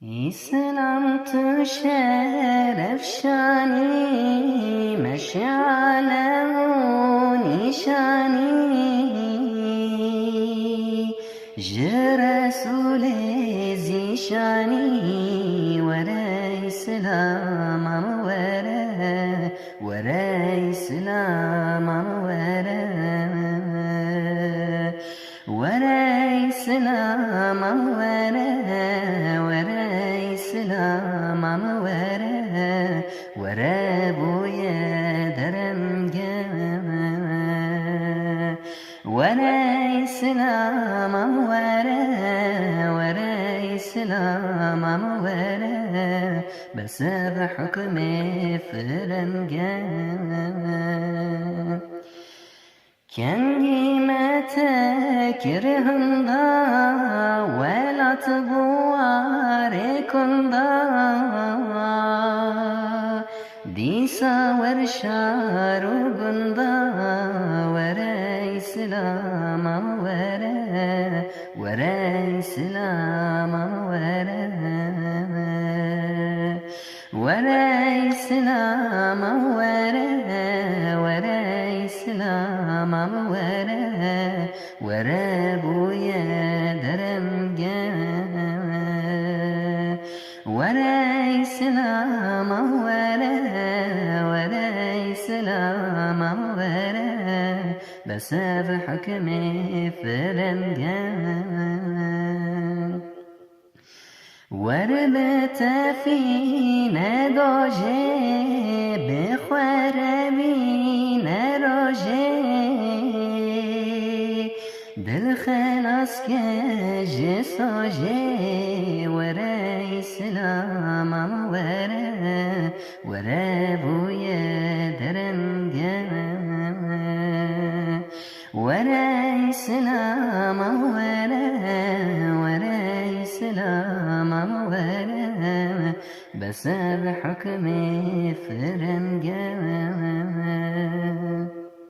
İslam tu şeref şani meşale nişani ji Resulê zîşanî were İslamam were were İslamam were were İslamam were were İslamam were were buye derem were İslamam were were İslamam were beser hükmü frenge kendime tekirhında velat buare kunda disa ver şarugunda vere İslamam vere vere İslamam vere vere İslamam vere vere İslamam vere vere buye derem vere İslamam vere vere İslamam vere beser hükmü frenge وربت فين دوجه بخور بین روجه دل خلاص که جساجه وره اسلامم وره وره بوی درنگه وره اسلامم وره وره اسلامم وره بسر حكمي فرنجه